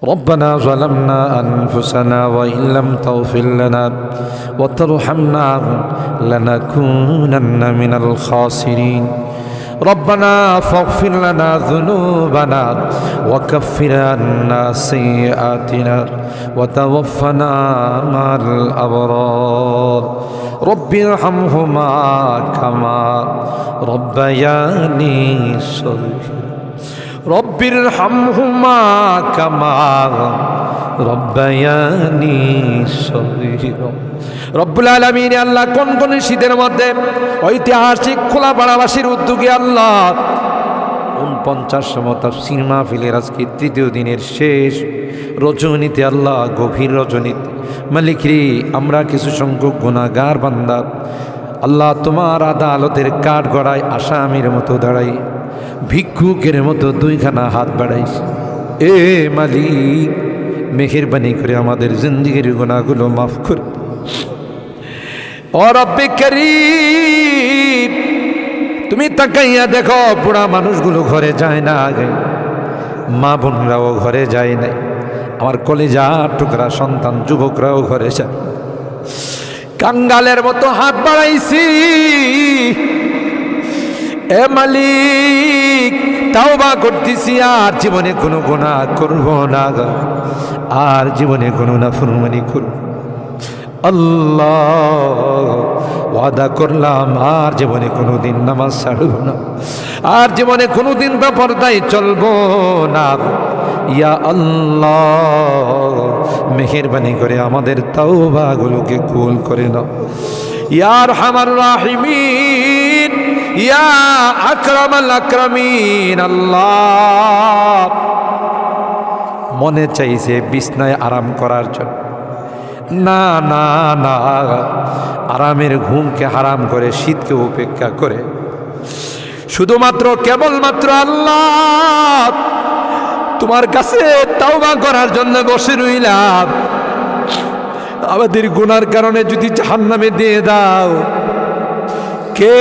ربنا ظلمنا أنفسنا وإن لم تغفر لنا وترحمنا لنكونن من الخاسرين ربنا فاغفر لنا ذنوبنا وكفر عنا سيئاتنا وتوفنا مع الأبرار رب ارحمهما كما ربياني صغيرا رب ارحمهما كما ربياني صغيرا রব্বুল আলামিন আল্লাহ কোন শীতের মধ্যে ঐতিহাসিক খোলাপাড়াবাসীর উদ্যোগে আল্লাহ 49তম তাফসীর মাহফিলের আজকে তৃতীয় দিনের শেষ রজনীতে আল্লাহ গভীর রজনীতে মালিক রে আমরা কিছু সংখ্যক গুনাহগার বান্দা আল্লাহ তোমার আদালতের কাঠগড়ায় আসামির মতো দাঁড়াই ভিক্ষুকের মতো দুইখানা হাত বাড়াইছি এ মালিক মেহেরবানি করে আমাদের জিন্দেগির গুনাহগুলো মাফ করে ও রব্বে করিম তুমি তাকাইয়া দেখো পুরা মানুষগুলো ঘরে যায় না আগে মা বোনরাও ঘরে যায় নাই আমার কলিজার টুকরা সন্তান যুবকরাও ঘরে যায় কাঙ্গালের মতো হাত বাড়াইছি এ মালিক তাওবা করতেছি আর জীবনে কোনো গুনাহ করব না আর জীবনে কোনো নাফরমানি করব আল্লাহ ওয়াদা করলাম আর জীবনে কোনোদিন নামাজ ছাড়ব না আর জীবনে কোনোদিন বেপরদায় চলবো না ইয়া আল্লাহ মেহেরবানি করে আমাদের তাওবাগুলোকে কবুল করে নাও ইয়া আরহামার রাহিমিন ইয়া আকরামাল আকরামিন আল্লাহ মনে চাইছে বিছনায় আরাম করার জন্য না না না আরামের ঘুমকে হারাম করে শীতকে উপেক্ষা করে শুধুমাত্র কেবলমাত্র আল্লাহ তোমার কাছে তাওবা করার জন্য বসে রইলাম আমাদের গুনার কারণে যদি জাহান্নামে দিয়ে দাও কে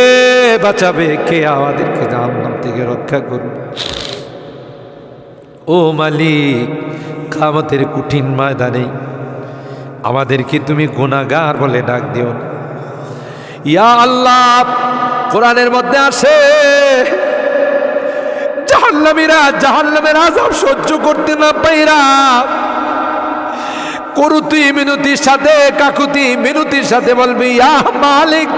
বাঁচাবে কে আমাদেরকে জাহান্নাম থেকে রক্ষা করবে ও মালিক কিয়ামতের কঠিন ময়দানে আমাদেরকে তুমি গুনাহগার বলে ডাক দিও না ইয়া আল্লাহ কোরআনের মধ্যে আসে জাহান্নামীরা জাহান্নামের আযাব সহ্য করতে না পাইরা করুতি মিনতির সাথে কাকুতি মিনতির সাথে বলবি ইয়া মালিক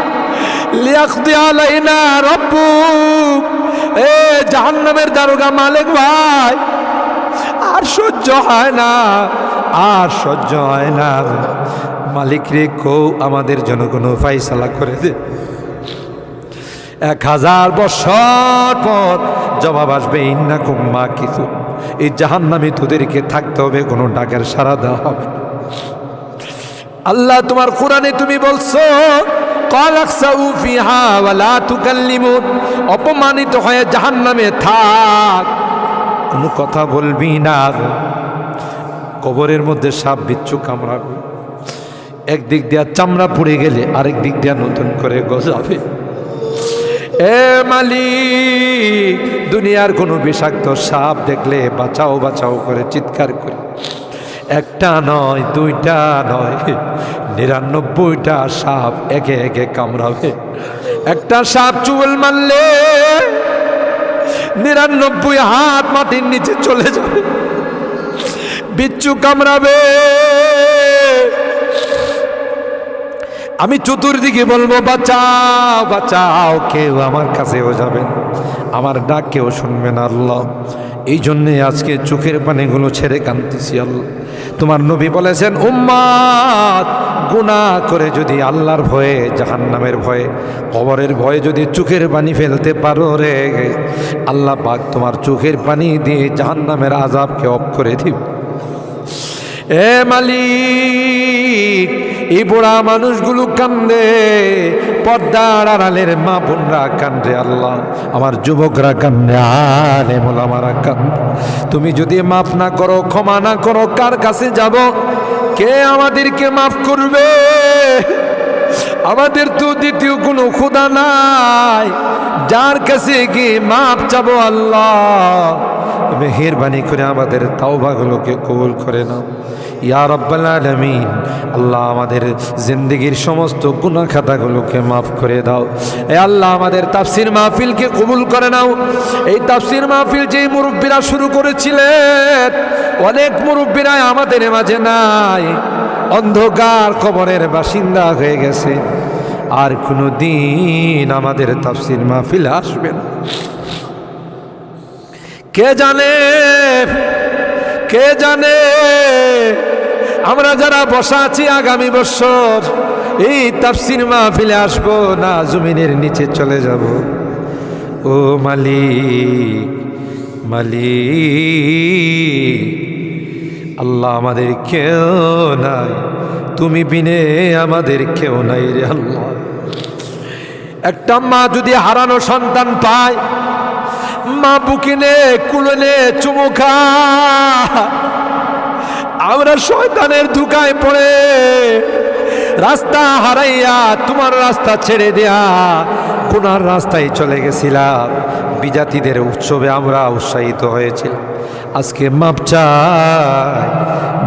লিয়াকদি আলাইনা রাব্বুক এ জাহান্নামের দারোগা মালিক ভাই আর সহ্য হয় না আর সহ্য হয় না মালিক রে কো আমাদের জন্য কোনো ফায়সালা করে দে 1000 বছর পর জবাব আসবে ইন্নাকুম মাকিসু এই জাহান্নামে তোদেরকে থাকতে হবে কোনো ডাকের সাড়া দেওয়া হবে আল্লাহ তোমার কোরআনে তুমি বলছো কালাকসাউ ফিহা ওয়ালা তুকাল্লিমুন অপমানিত হয়ে জাহান্নামে থাক কোনো কথা বলবি না কবরের মধ্যে সাপ বিচ্ছু কামড়াবে একদিক দিয়া চামড়া পুড়ে গেলে আরেক দিক দিয়া নতুন করে গজাবে এ মালিক দুনিয়ার কোনো বিষাক্ত সাপ দেখলে বাঁচাও বাঁচাও করে চিৎকার করে একটা নয় দুইটা নয় 99টা সাপ একে একে কামড়াবে একটা সাপ চুল মারলে 99 হাত মাটির নিচে চলে যাবে বিচ্ছু কামড়াবে আমি চতুর্দিকে বলবো বাঁচাও বাঁচাও কেউ আমার কাছেও যাবেন আমার ডাক কেউ শুনবেন আল্লাহ এই জন্যে আজকে চোখের পানিগুলো ছেড়ে কাঁদতেছি আল্লাহ তোমার নবী বলেছেন উম্মাত গুনাহ করে যদি আল্লাহর ভয়ে জাহান্নামের ভয়ে কবরের ভয়ে যদি চোখের পানি ফেলতে পারো রে আল্লাহ পাক তোমার চোখের পানি দিয়ে জাহান্নামের আযাবকে অফ করে দিবে এ মালিক এই বুড়া মানুষগুলো কান্দে পর্দার আড়ালের মা বোনরা কান্দে আল্লাহ আমার যুবকরা কান্দে আলেম ওলামারা কান্দে তুমি যদি মাফ না করো ক্ষমা না করো কার কাছে যাব কে আমাদেরকে মাফ করবে আমাদের তো দ্বিতীয় কোনো খোদা নাই যার কাছে গিয়ে মাফ চাবো আল্লাহ মেহেরবানি করে আমাদের তাওবাগুলোকে কবুল করে নাও ইয়া রাব্বাল আলামিন। আল্লাহ আমাদের জিন্দেগির সমস্ত গুনাহ খাতাগুলোকে মাফ করে দাও। এ আল্লাহ আমাদের তাফসীর মাহফিলকে কবুল করে নাও। এই তাফসীর মাহফিল যেই মুরব্বীরা শুরু করেছিলেন, অনেক মুরব্বীরা আমাদের মাঝে নাই, অন্ধকার কবরের বাসিন্দা হয়ে গেছে, আর কোনো দিন আমাদের তাফসীর মাহফিল আসবে না। কে জানে, কে জানে আমরা যারা বসা আছি আগামী বছর এই তাফসীর মাহফিলে আসবো না জমিনের নিচে চলে যাব। ও মালিক, মালিক আল্লাহ, আমাদের কেউ নাই, তুমি বিনে আমাদের কেউ নাই রে আল্লাহ। একটা মা যদি হারানো সন্তান পায়, মা বুকিনে কুলনে চুমু খায়, আমরা শয়তানের ধোঁকায় পড়ে রাস্তা হারাইয়া তোমার রাস্তা ছেড়ে দেয়া গুনার রাস্তায় চলে গেছিলাম। বিজাতিদের উৎসবে আমরা উৎসাহিত হয়েছিলাম, আজকে মাপ চাই,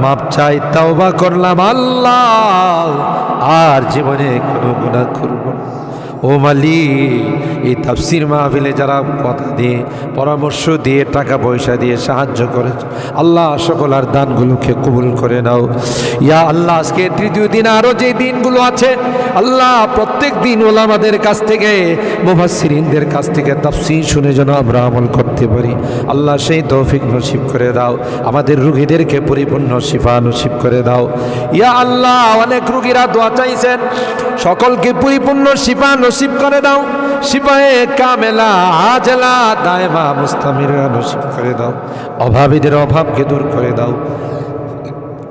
মাপ চাই, তাওবা করলাম আল্লাহ, আর জীবনে কোনো গুনাহ করব না। ও মালিক, এই তাফসীর মাহফিলে যারা কথা দিয়ে, পরামর্শ দিয়ে, টাকা পয়সা দিয়ে সাহায্য করেছে, আল্লাহ সকলের দানগুলোকে কবুল করে নাও ইয়া আল্লাহ। আজকে তৃতীয় দিন, আরও যে দিনগুলো আছে আল্লাহ, প্রত্যেক দিন ওলামাদের কাছ থেকে, মুফাসসিরিনদের কাছ থেকে তাফসীর শুনে যেন আমরা আমল করতে পারি আল্লাহ, সেই তৌফিক নসিব করে দাও। আমাদের রোগীদেরকে পরিপূর্ণ শিফা নসিব করে দাও ইয়া আল্লাহ। অনেক রোগীরা দোয়া চাইছেন, সকলকে পরিপূর্ণ শিফা নসিব করে দাও। শিফায়ে কামেলা আজলা দায়মা মুস্তামিরা নসিব করে দাও। অভাবীদের অভাবকে দূর করে দাও,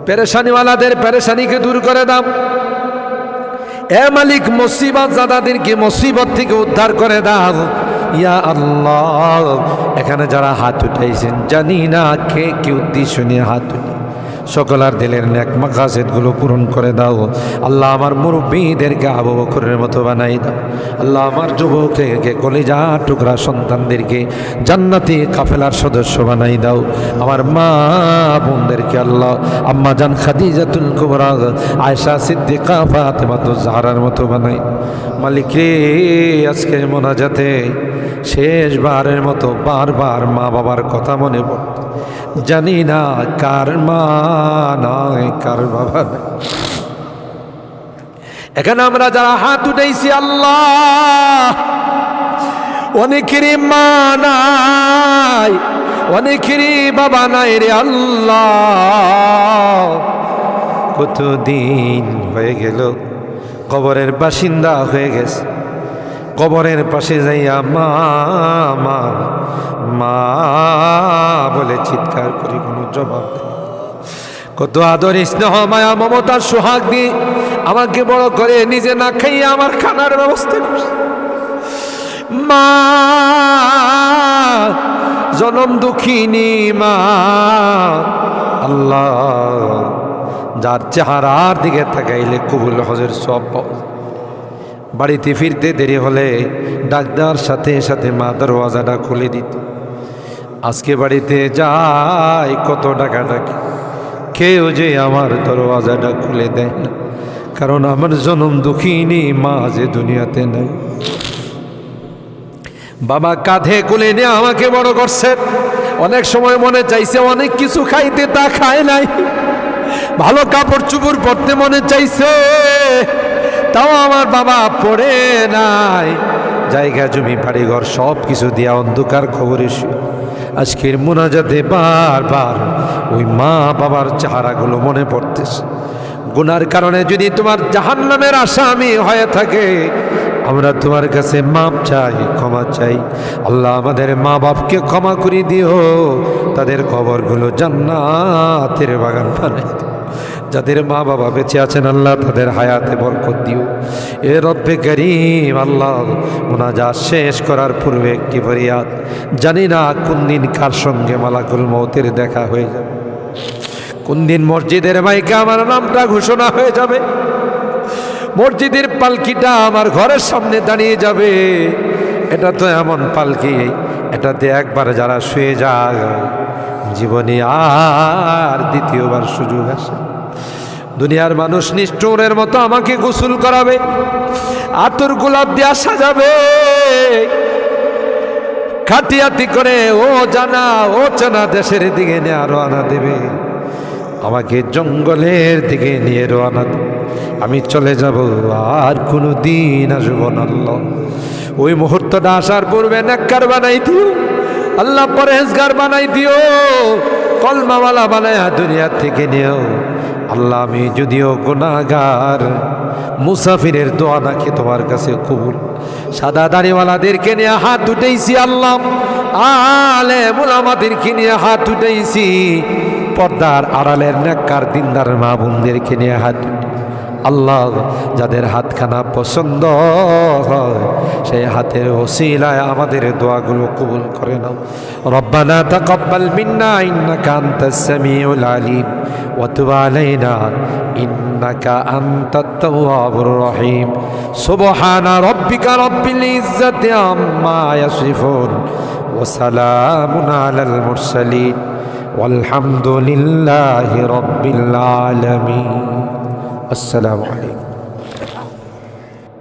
পেরেশানিওয়ালাদের পেরেশানিকে দূর করে দাও। এ মালিক, মুসিবত জাদাদেরকে মুসিবত থেকে উদ্ধার করে দাও ইয়া আল্লাহ। এখানে যারা হাত উঠাইছেন, জানি না কে কি উদ্দেশ্য নিয়ে হাত উঠে, সকলার দিলের নেক মাকাসিদগুলো পূরণ করে দাও আল্লাহ। আমার মুরব্বীদেরকে আবু বকরের মতো বানাই দাও আল্লাহ। আমার যুবককে কলিজা টুকরা সন্তানদেরকে জান্নাতি কাফেলার সদস্য বানাই দাও। আমার মা বোনদেরকে আল্লাহ, আম্মা জান খাদিজাতুল কুবরা, আয়েশা সিদ্দিকা, ফাতেমাতুজ জাহরার মতো বানাই। মালিক রে, আজকের মোনাজাতে শেষবারের মতো বারবার মা বাবার কথা মনে পড়ে, জানি না কার মা নাই, কার বাবা নাই। এখানে আমরা যারা হাত উঠাইছি আল্লাহ, অনেকেরই মা নাই, অনেকেরই বাবা নাই রে আল্লাহ। কতদিন হয়ে গেল কবরের বাসিন্দা হয়ে গেছে, কবরের পাশে যাইয়া মা মা মা বলে চিৎকার করি, কোনো জবাব দেয়। কত আদর স্নেহ মায়া মমতার সোহাগ দিয়ে আমাকে বড় করে, নিজে না খাইয়ে আমার খানার ব্যবস্থা করছে। মা জনম দুঃখিনী মা আল্লাহ, যার চেহারার দিকে তাকাইলে কবুল হজের সব পাওয়া যায়। বাড়িতে ফিরতে দেরি হলে ডাক্তার সাথে সাথে মা দরওয়াজাটা খুলে দিত। আজকে বাড়িতে যাই কত টাকা ডাকি, কেউ যে আমার দরওয়াজাটা খুলে দেয় না, কারণ আমার জনম দুঃখিনী মা যে দুনিয়াতে নাই। বাবা কাঁধে কোলে নিয়ে আমাকে বড় করছে। অনেক সময় মনে চাইছে অনেক কিছু খাইতে, তা খায় নাই। ভালো কাপড় চুপড় পরতে মনে চাইছে, তাও আমার বাবা পড়ে নাই। জায়গা জমি বাড়িঘর সব কিছু দিয়া অন্ধকার খবরে আজকের মোনাজাতে বারবার ওই মা বাবার চেহারাগুলো মনে পড়তেছে। গুনার কারণে যদি তোমার জাহান্নামের আসামি হয়ে থাকে, আমরা তোমার কাছে মাপ চাই, ক্ষমা চাই আল্লাহ। আমাদের মা বাপকে ক্ষমা করে দিও, তাদের কবরগুলো জান্নাতের বাগান বানাই দিও। যাদের মা বাবা বেঁচে আছেন আল্লাহ, তাদের হায়াতে বরকত দিও। এ রব্বে করিম আল্লাহ, মোনাজাত শেষ করার পূর্বে একটি ফরিয়াদ, জানি না কোন দিন কার সঙ্গে মালাকুল মৌতের দেখা হয়ে যাবে, কোন দিন মসজিদের মাইকে আমার নামটা ঘোষণা হয়ে যাবে, মসজিদের পালকিটা আমার ঘরের সামনে দাঁড়িয়ে যাবে। এটা তো এমন পালকি, এটাতে একবার যারা শুয়ে যায় জীবনে আর দ্বিতীয়বার সুযোগ আসে। দুনিয়ার মানুষ নিষ্ঠুরের মতো আমাকে গোসল করাবে, আতর গোলাপ দিয়া সাজাবে, খাটিয়াতি করে ও জানা ও চেনা দেশের দিকে নিয়ে রওনা দেবে, আমাকে জঙ্গলের দিকে নিয়ে রওনা দেবে। আমি চলে যাব, আর কোনো দিন আসব না। আল্লাহ ওই মুহূর্তটা আসার পূর্বে নেককার বানাই দিও আল্লাহ, পরহেজগার বানাই দিও, কলমাওয়ালা বানায়া দুনিয়া থেকে নিও আল্লাহ। আমি যদিও গুনাহগার, মুসাফিরের দোয়া নাকি তোমার কাছে কবুল। সাদা দাড়িওয়ালাদেরকে নিয়ে হাত উঠেছি আল্লাহ, আলেম ওলামাদেরকে নিয়ে হাত উঠেছি, পর্দার আড়ালের নেককার দিনদার মা বোনদেরকে নিয়ে হাত আল্লাহ। যাদের হাতখানা পছন্দ হয় সেই হাতের ওসিলায় আমাদের দোয়াগুলো কবুল করে নাও। রব্বানা তাকাব্বাল মিন্না ইন্নাকা আনতাস সামিউল আলিম ওয়া তুব আলাইনা ইন্নাকা আনতাত তাওয়াবুর রহিম। সুবহানা রাব্বিকা রাব্বিল ইজ্জাতি আম্মা ইয়াসিফুন ওয়া সালামুন আলাল মুরসালিন ওয়ালহামদুলিল্লাহি রাব্বিল আলামিন। আসসালামু আলাইকুম।